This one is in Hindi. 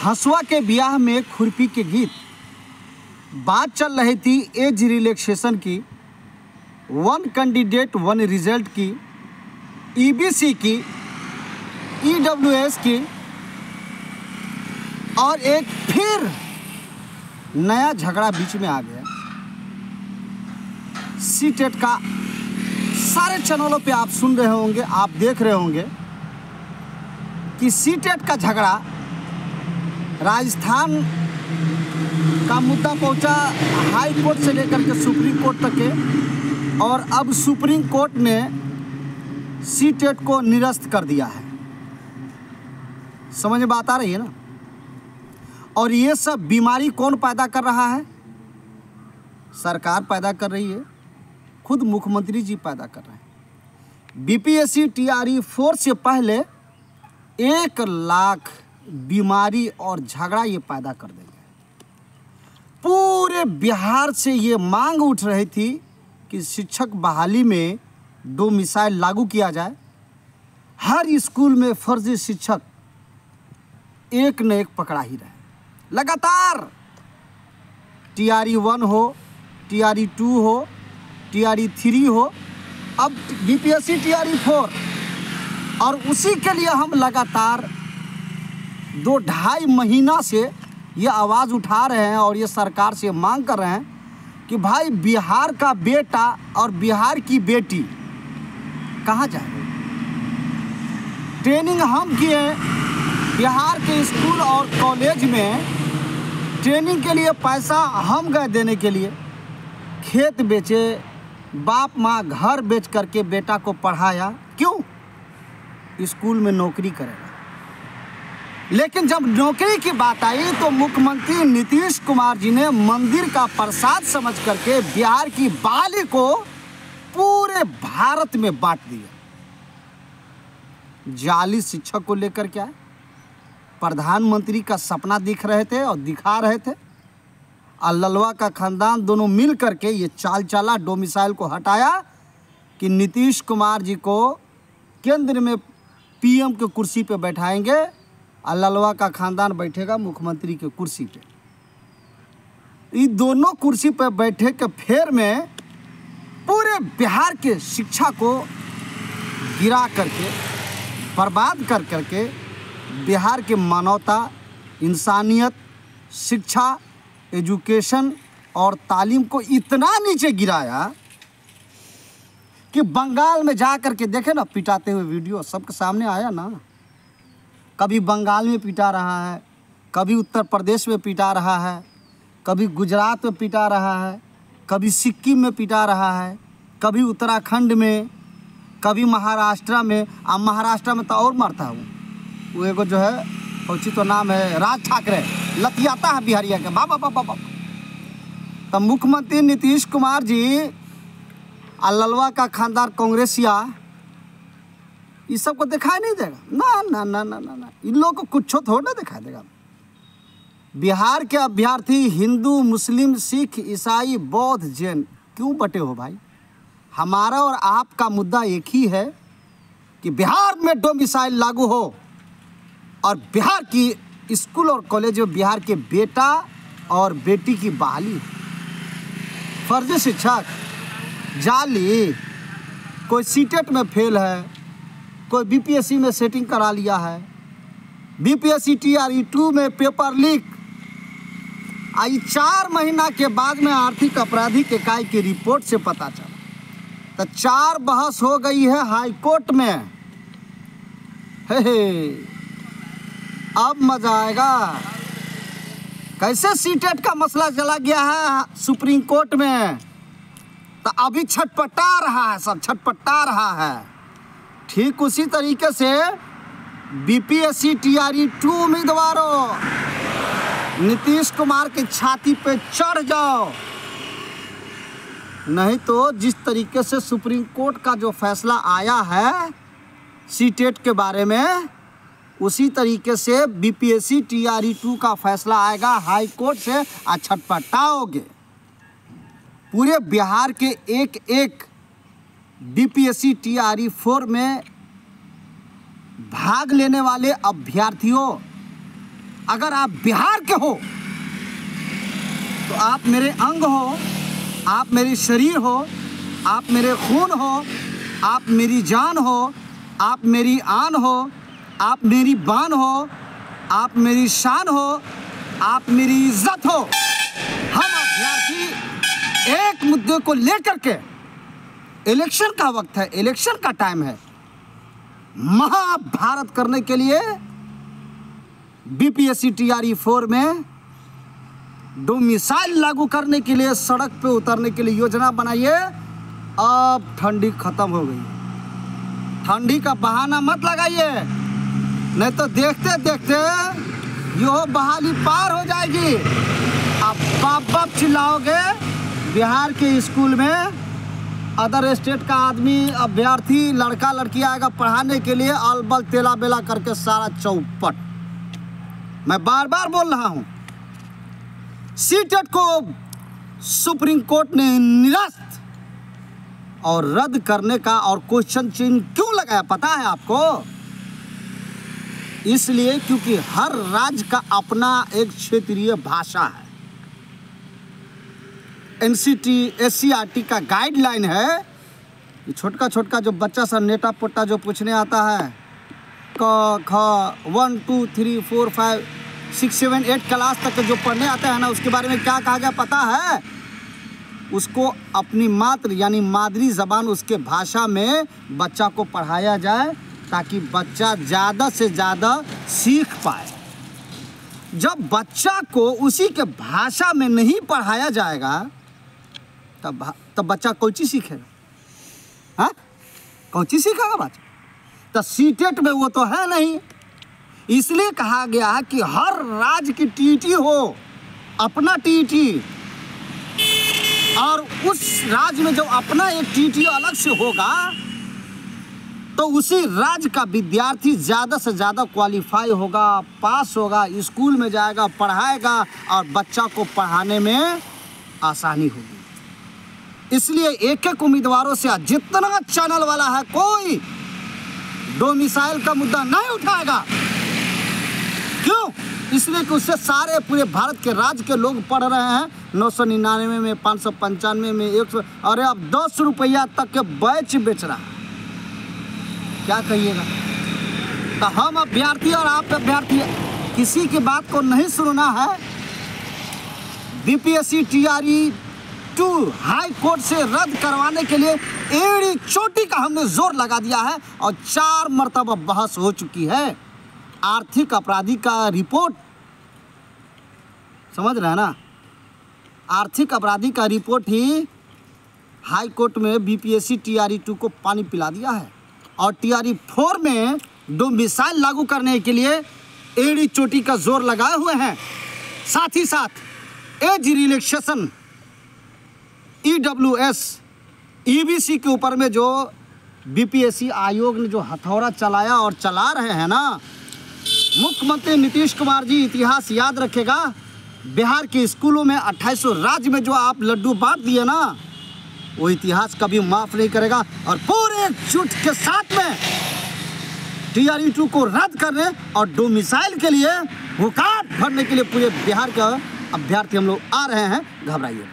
हंसुआ के ब्याह में खुरपी के गीत। बात चल रही थी एज रिलैक्सेशन की, वन कैंडिडेट वन रिजल्ट की, ईबीसी की, ईडब्ल्यूएस की, और एक फिर नया झगड़ा बीच में आ गया। सीटेट का सारे चैनलों पे आप सुन रहे होंगे, आप देख रहे होंगे कि सीटेट का झगड़ा राजस्थान का मुद्दा पहुंचा हाई कोर्ट से लेकर के सुप्रीम कोर्ट तक के, और अब सुप्रीम कोर्ट ने सीटेट को निरस्त कर दिया है। समझ में बात आ रही है ना? और ये सब बीमारी कौन पैदा कर रहा है? सरकार पैदा कर रही है, खुद मुख्यमंत्री जी पैदा कर रहे हैं। बीपीएससी टीआरई 4 से पहले 1 लाख बीमारी और झगड़ा ये पैदा कर देंगे। पूरे बिहार से ये मांग उठ रही थी कि शिक्षक बहाली में डोमिसाइल लागू किया जाए। हर स्कूल में फर्जी शिक्षक एक न एक पकड़ा ही रहे। लगातार टीआरई 1 हो, टीआरई 2 हो, टीआरई 3 हो, अब बीपीएससी टीआरई 4, और उसी के लिए हम लगातार 2-2.5 महीना से ये आवाज़ उठा रहे हैं और ये सरकार से मांग कर रहे हैं कि भाई बिहार का बेटा और बिहार की बेटी कहाँ जाए। ट्रेनिंग हम किए बिहार के स्कूल और कॉलेज में, ट्रेनिंग के लिए पैसा हम गए देने के लिए, खेत बेचे, बाप माँ घर बेच करके बेटा को पढ़ाया। क्यों? स्कूल में नौकरी करेगा। लेकिन जब नौकरी की बात आई तो मुख्यमंत्री नीतीश कुमार जी ने मंदिर का प्रसाद समझ करके बिहार की बहाली को पूरे भारत में बांट दिया। जाली शिक्षक को लेकर क्या प्रधानमंत्री का सपना दिख रहे थे और दिखा रहे थे। ललवा का खानदान दोनों मिल करके ये चाल चला, डोमिसाइल को हटाया कि नीतीश कुमार जी को केंद्र में पीएम के कुर्सी पे बैठाएंगे और ललवा का खानदान बैठेगा मुख्यमंत्री के कुर्सी पे। ये दोनों कुर्सी पे बैठे के फेर में पूरे बिहार के शिक्षा को गिरा करके, बर्बाद कर करके बिहार के मानवता, इंसानियत, शिक्षा, एजुकेशन और तालीम को इतना नीचे गिराया कि बंगाल में जा कर के देखे ना, पिटाते हुए वीडियो सबके सामने आया ना। कभी बंगाल में पिटा रहा है, कभी उत्तर प्रदेश में पिटा रहा है, कभी गुजरात में पिटा रहा है, कभी सिक्किम में पिटा रहा है, कभी उत्तराखंड में, कभी महाराष्ट्र में। अब महाराष्ट्र में तो और मारता है वो एगो जो है, उचित तो नाम है राज ठाकरे, लतियाता है बिहारिया के बाबा बाबा बाबा। तो मुख्यमंत्री नीतीश कुमार जी ललवा का खानदान कांग्रेसिया ये सब को दिखाई नहीं देगा ना ना ना ना ना ना। इन लोगों को कुछ थोड़ा ना दिखाई देगा। बिहार के अभ्यर्थी हिंदू, मुस्लिम, सिख, ईसाई, बौद्ध, जैन क्यों बटे हो भाई? हमारा और आपका मुद्दा एक ही है कि बिहार में डोमिसाइल लागू हो और बिहार की स्कूल और कॉलेज में बिहार के बेटा और बेटी की बहाली। फर्जी शिक्षक, जाली, कोई सीटेट में फेल है, कोई बीपीएससी में सेटिंग करा लिया है, बीपीएससी टीआरई 2 में पेपर लीक। आई 4 महीना के बाद में आर्थिक आपराधिक इकाई की रिपोर्ट से पता चला। तो 4 बहस हो गई है हाई कोर्ट में। हे अब मजा आएगा। कैसे सीटेट का मसला चला गया है सुप्रीम कोर्ट में, तो अभी छटपटा रहा है, सब छटपटा रहा है। ठीक उसी तरीके से बीपीएससी टीआरई 2 उम्मीदवारों, नीतीश कुमार की छाती पे चढ़ जाओ, नहीं तो जिस तरीके से सुप्रीम कोर्ट का जो फैसला आया है सीटेट के बारे में, उसी तरीके से बीपीएससी टीआरई 2 का फैसला आएगा हाई कोर्ट से, छटपटाओगे। पूरे बिहार के एक बीपीएससी टीआरई 4 में भाग लेने वाले अभ्यर्थियों अगर आप बिहार के हो तो आप मेरे अंग हो, आप मेरी शरीर हो, आप मेरे खून हो, आप मेरी जान हो, आप मेरी आन हो, आप मेरी बान हो, आप मेरी शान हो, आप मेरी इज्जत हो। हम अभ्यर्थी एक मुद्दे को लेकर के, इलेक्शन का वक्त है, इलेक्शन का टाइम है, महाभारत करने के लिए बीपीएससी टीआरई 4 में डोमिसाइल लागू करने के लिए सड़क पे उतरने के लिए योजना बनाइए। अब ठंडी खत्म हो गई, ठंडी का बहाना मत लगाइए, नहीं तो देखते देखते यो बहाली पार हो जाएगी। अब बाप बाप चिल्लाओगे। बिहार के स्कूल में अदर स्टेट का आदमी अभ्यर्थी लड़का लड़की आएगा पढ़ाने के लिए, अलबल तेला बेला करके सारा चौपट। मैं बार बार बोल रहा हूं, सीटेट को सुप्रीम कोर्ट ने निरस्त और रद्द करने का और क्वेश्चन चिन्ह क्यों लगाया पता है आपको? इसलिए क्योंकि हर राज्य का अपना एक क्षेत्रीय भाषा है। एनसीटी एससीईआरटी का गाइडलाइन है कि छोटका छोटका जो बच्चा सा नेटा पोटा जो पूछने आता है, क ख 1 2 3 4 5 6 7 8 क्लास तक जो पढ़ने आता है ना, उसके बारे में क्या कहा गया पता है? उसको अपनी मातृ यानी मादरी ज़बान, उसके भाषा में बच्चा को पढ़ाया जाए ताकि बच्चा ज़्यादा से ज़्यादा सीख पाए। जब बच्चा को उसी के भाषा में नहीं पढ़ाया जाएगा तब बच्चा कौन चीज़ सीखेगा? हाँ, कौन चीज़ सीखेगा बच्चा? तो सीटेट में वो तो है नहीं। इसलिए कहा गया है कि हर राज्य की टीटी हो, अपना टीटी, और उस राज्य में जो अपना एक टीटी अलग से होगा तो उसी राज्य का विद्यार्थी ज़्यादा से ज़्यादा क्वालिफाई होगा, पास होगा, स्कूल में जाएगा, पढ़ाएगा और बच्चा को पढ़ाने में आसानी होगी। इसलिए एक एक उम्मीदवारों से जितना चैनल वाला है कोई डोमिसाइल का मुद्दा नहीं उठाएगा। क्यों? इसलिए कि उससे सारे पूरे भारत के राज्य के लोग पढ़ रहे हैं। 999 में, 595 में, 100, अरे अब 10 रुपया तक के बैच बेच रहा है। क्या कहिएगा? तो हम अभ्यर्थी और आप अभ्यर्थी किसी की बात को नहीं सुनना है। बीपीएससी टीआरई 2 हाई कोर्ट से रद्द करवाने के लिए एड़ी चोटी का हमने जोर लगा दिया है और 4 मरतबा बहस हो चुकी है। आर्थिक अपराधी का रिपोर्ट समझ रहे हैं ना? आर्थिक अपराधी का रिपोर्ट ही हाई कोर्ट में बीपीएससी टीआरई 2 को पानी पिला दिया है और टीआरई 4 में डोमिसाइल लागू करने के लिए एड़ी चोटी का जोर लगाए हुए हैं। साथ ही साथ एज रिलैक्सेशन EWS EBC के ऊपर में जो बीपीएससी आयोग ने जो हथौड़ा चलाया और चला रहे हैं ना, मुख्यमंत्री नीतीश कुमार जी इतिहास याद रखेगा। बिहार के स्कूलों में 2800 राज्य में जो आप लड्डू बांट दिए ना, वो इतिहास कभी माफ़ नहीं करेगा। और पूरे जुट के साथ में टीआरई 2 को रद्द करने और डोमिसाइल के लिए हुकार भरने के लिए पूरे बिहार का अभ्यर्थी हम लोग आ रहे हैं। घबराइए।